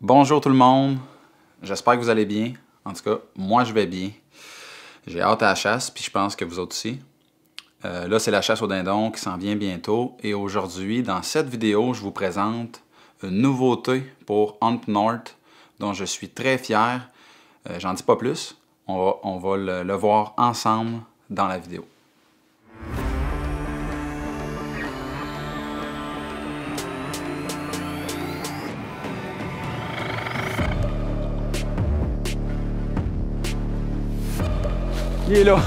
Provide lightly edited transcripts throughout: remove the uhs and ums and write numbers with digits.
Bonjour tout le monde, j'espère que vous allez bien. En tout cas, moi je vais bien. J'ai hâte à la chasse, puis je pense que vous autres aussi. Là, c'est la chasse au dindon qui s'en vient bientôt. Et aujourd'hui, dans cette vidéo, je vous présente une nouveauté pour Hunt North, dont je suis très fier. J'en dis pas plus, on va le voir ensemble dans la vidéo. Il est là!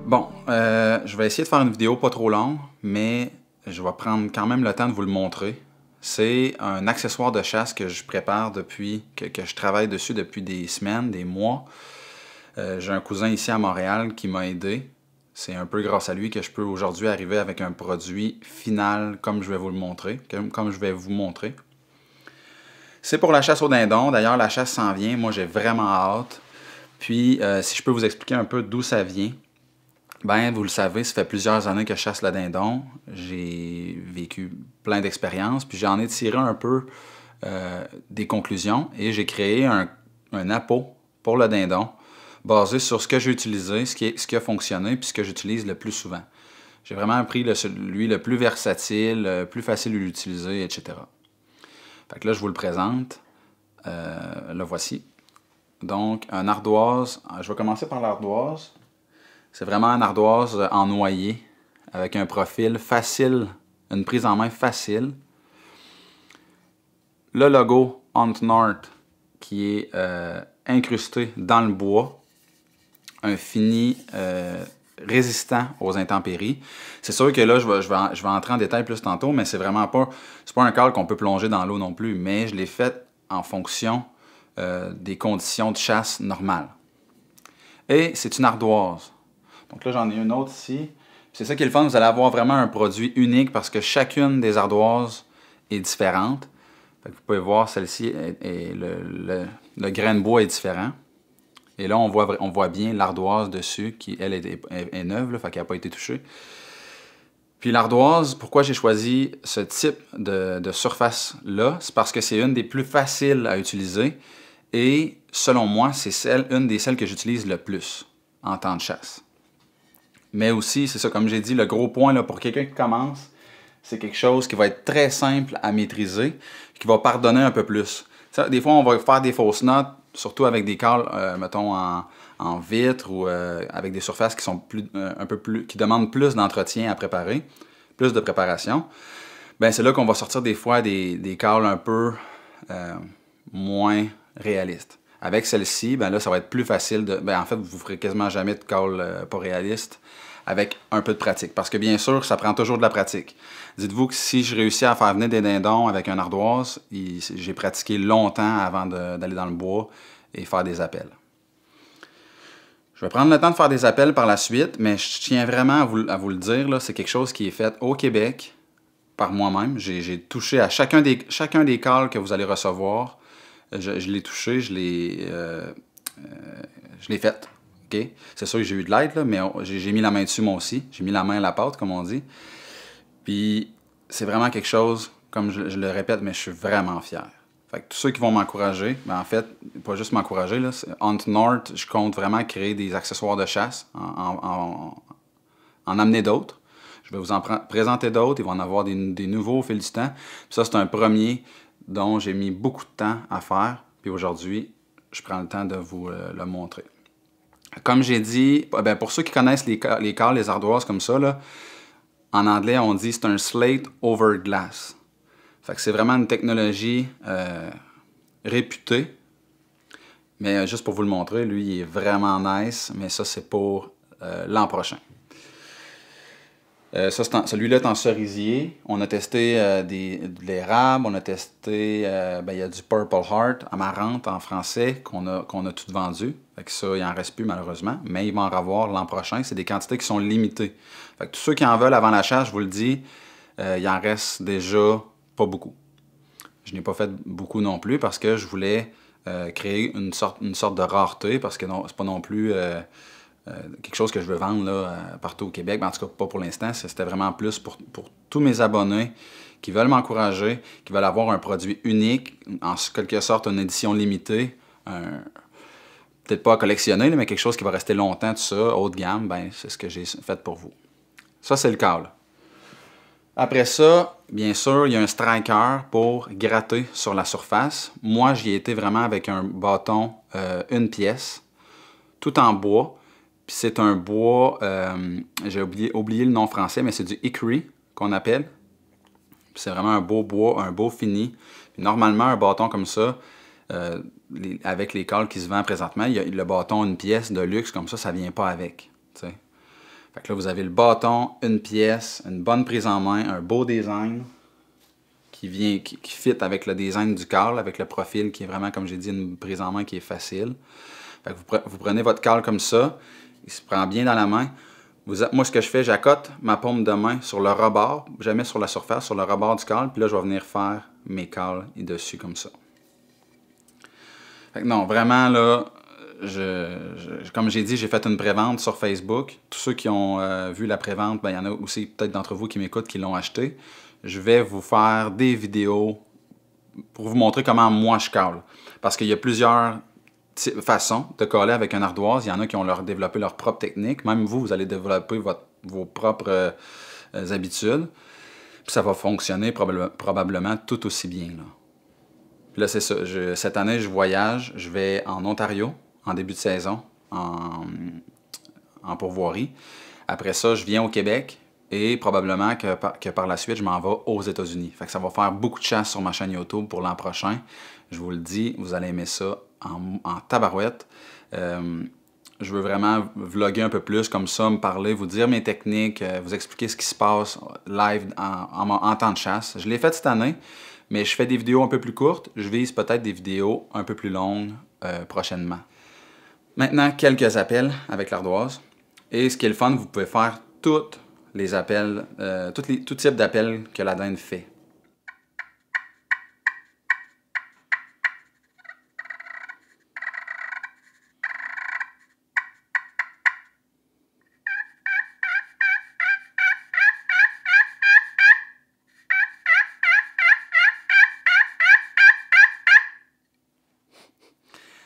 Bon, je vais essayer de faire une vidéo pas trop longue, mais je vais prendre quand même le temps de vous le montrer. C'est un accessoire de chasse que je prépare depuis, que je travaille dessus depuis des semaines, des mois. J'ai un cousin ici à Montréal qui m'a aidé. C'est un peu grâce à lui que je peux aujourd'hui arriver avec un produit final comme je vais vous le montrer, comme je vais vous montrer. C'est pour la chasse au dindon. D'ailleurs, la chasse s'en vient. Moi, j'ai vraiment hâte. Puis, si je peux vous expliquer un peu d'où ça vient. Ben, vous le savez, ça fait plusieurs années que je chasse le dindon. J'ai vécu plein d'expériences, puis j'en ai tiré un peu des conclusions et j'ai créé un appôt pour le dindon basé sur ce que j'ai utilisé, ce qui a fonctionné, puis ce que j'utilise le plus souvent. J'ai vraiment pris celui le plus versatile, le plus facile à l'utiliser, etc. Fait que là, je vous le présente. Le voici. Donc, un ardoise. Je vais commencer par l'ardoise. C'est vraiment une ardoise en noyer, avec un profil facile, une prise en main facile. Le logo Hunt North qui est incrusté dans le bois. Un fini résistant aux intempéries. C'est sûr que là, je vais entrer en détail plus tantôt, mais c'est vraiment pas un câble qu'on peut plonger dans l'eau non plus, mais je l'ai fait en fonction des conditions de chasse normales. Et c'est une ardoise. Donc là, j'en ai une autre ici. C'est ça qui est le fun, vous allez avoir vraiment un produit unique parce que chacune des ardoises est différente. Fait que vous pouvez voir, celle-ci, le grain de bois est différent. Et là, on voit bien l'ardoise dessus, qui, elle, est neuve, là, fait qu'elle n'a pas été touchée. Puis l'ardoise, pourquoi j'ai choisi ce type de surface-là? C'est parce que c'est une des plus faciles à utiliser. Et selon moi, c'est une des celles que j'utilise le plus en temps de chasse. Mais aussi, c'est ça, comme j'ai dit, le gros point là, pour quelqu'un qui commence, c'est quelque chose qui va être très simple à maîtriser, qui va pardonner un peu plus. Ça, des fois, on va faire des fausses notes, surtout avec des cales, mettons, en vitre ou avec des surfaces qui sont qui demandent plus d'entretien à préparer, plus de préparation. Ben, c'est là qu'on va sortir des fois des cales un peu moins réalistes. Avec celle-ci, ben là, ça va être plus facile de. Ben, en fait, vous ne ferez quasiment jamais de call pas réaliste avec un peu de pratique. Parce que bien sûr, ça prend toujours de la pratique. Dites-vous que si je réussis à faire venir des dindons avec un ardoise, j'ai pratiqué longtemps avant d'aller dans le bois et faire des appels. Je vais prendre le temps de faire des appels par la suite, mais je tiens vraiment à vous le dire, c'est quelque chose qui est fait au Québec par moi-même. J'ai touché à chacun des calls que vous allez recevoir. Je l'ai touché, je l'ai fait. Okay? C'est sûr que j'ai eu de l'aide, mais j'ai mis la main dessus moi aussi. J'ai mis la main à la pâte, comme on dit. Puis c'est vraiment quelque chose, comme je le répète, mais je suis vraiment fier. Fait que tous ceux qui vont m'encourager, ben en fait, pas juste m'encourager, Hunt North, je compte vraiment créer des accessoires de chasse, en amener d'autres. Je vais vous en présenter d'autres, ils vont en avoir des nouveaux au fil du temps. Puis ça, c'est un premier dont j'ai mis beaucoup de temps à faire. Puis aujourd'hui, je prends le temps de vous le montrer. Comme j'ai dit, ben pour ceux qui connaissent les cales, les ardoises comme ça, là, en anglais, on dit c'est un slate over glass. Fait que c'est vraiment une technologie réputée. Mais juste pour vous le montrer, lui, il est vraiment nice. Mais ça, c'est pour l'an prochain. Celui-là est en cerisier. On a testé de l'érable, on a testé, il y a du Purple Heart, amarante en français, qu'on a tout vendu. Fait que ça, il n'en reste plus malheureusement, mais il va en avoir l'an prochain. C'est des quantités qui sont limitées. Fait que tous ceux qui en veulent avant la chasse, je vous le dis, il en reste déjà pas beaucoup. Je n'ai pas fait beaucoup non plus parce que je voulais créer une sorte de rareté, parce que c'est pas non plus quelque chose que je veux vendre là, partout au Québec, mais en tout cas pas pour l'instant. C'était vraiment plus pour tous mes abonnés qui veulent m'encourager, qui veulent avoir un produit unique, en quelque sorte une édition limitée, peut-être pas à collectionner, mais quelque chose qui va rester longtemps, tout ça, haut de gamme, ben c'est ce que j'ai fait pour vous. Ça, c'est le câble. Après ça, bien sûr, il y a un striker pour gratter sur la surface. Moi, j'y ai été vraiment avec un bâton, une pièce, tout en bois. Puis c'est un bois, j'ai oublié le nom français, mais c'est du hickory qu'on appelle. C'est vraiment un beau bois, un beau fini. Puis normalement, un bâton comme ça, avec les câbles qui se vendent présentement, il y a le bâton, une pièce de luxe comme ça ne vient pas avec. T'sais. Fait que là, vous avez le bâton, une pièce, une bonne prise en main, un beau design qui fit avec le design du câble, avec le profil qui est vraiment, comme j'ai dit, une prise en main qui est facile. Fait que vous prenez votre câble comme ça, il se prend bien dans la main. Moi, ce que je fais, j'accote ma paume de main sur le rebord, jamais sur la surface, sur le rebord du câble, puis là, je vais venir faire mes câbles dessus comme ça. Fait que non, vraiment, là, comme j'ai dit, j'ai fait une prévente sur Facebook. Tous ceux qui ont vu la prévente, ben, il y en a aussi peut-être d'entre vous qui m'écoutent qui l'ont acheté. Je vais vous faire des vidéos pour vous montrer comment moi je cale. Parce qu'il y a plusieurs façons de coller avec un ardoise. Il y en a qui ont développé leur propre technique. Même vous allez développer vos propres habitudes. Puis ça va fonctionner probablement tout aussi bien. Là. Puis là, c'est ça. Cette année, je voyage. Je vais en Ontario en début de saison, en pourvoirie. Après ça, je viens au Québec et probablement que par la suite, je m'en vais aux États-Unis. Fait que ça va faire beaucoup de chasse sur ma chaîne YouTube pour l'an prochain. Je vous le dis, vous allez aimer ça en tabarouette. Je veux vraiment vlogger un peu plus comme ça, me parler, vous dire mes techniques, vous expliquer ce qui se passe live en temps de chasse. Je l'ai fait cette année, mais je fais des vidéos un peu plus courtes. Je vise peut-être des vidéos un peu plus longues prochainement. Maintenant, quelques appels avec l'ardoise. Et ce qui est le fun, vous pouvez faire tous les appels, tout type d'appels que la dinde fait.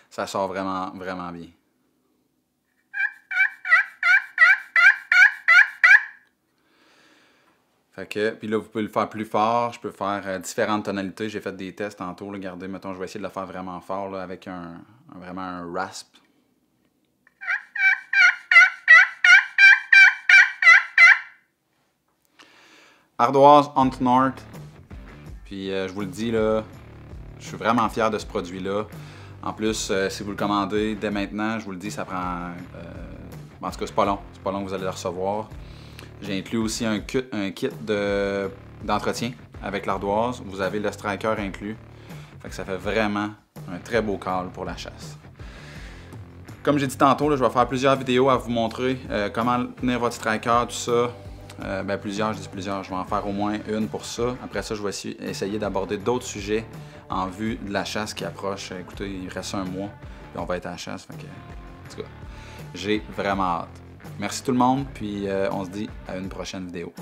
Ça sort vraiment, vraiment bien. Fait que, puis là, vous pouvez le faire plus fort. Je peux faire différentes tonalités. J'ai fait des tests tantôt. Là, regardez, mettons, je vais essayer de le faire vraiment fort là, avec vraiment un rasp. Ardoise Hunt North. Puis je vous le dis, là, je suis vraiment fier de ce produit-là. En plus, si vous le commandez dès maintenant, je vous le dis, ça prend... en tout cas, c'est pas long. C'est pas long que vous allez le recevoir. J'ai inclus aussi un kit d'entretien avec l'ardoise. Vous avez le striker inclus. Fait que ça fait vraiment un très beau câble pour la chasse. Comme j'ai dit tantôt, là, je vais faire plusieurs vidéos à vous montrer comment tenir votre striker, tout ça. Ben plusieurs, je dis plusieurs, je vais en faire au moins une pour ça. Après ça, je vais essayer d'aborder d'autres sujets en vue de la chasse qui approche. Écoutez, il reste un mois, puis on va être à la chasse. Fait que, en tout cas, j'ai vraiment hâte. Merci tout le monde, puis on se dit à une prochaine vidéo.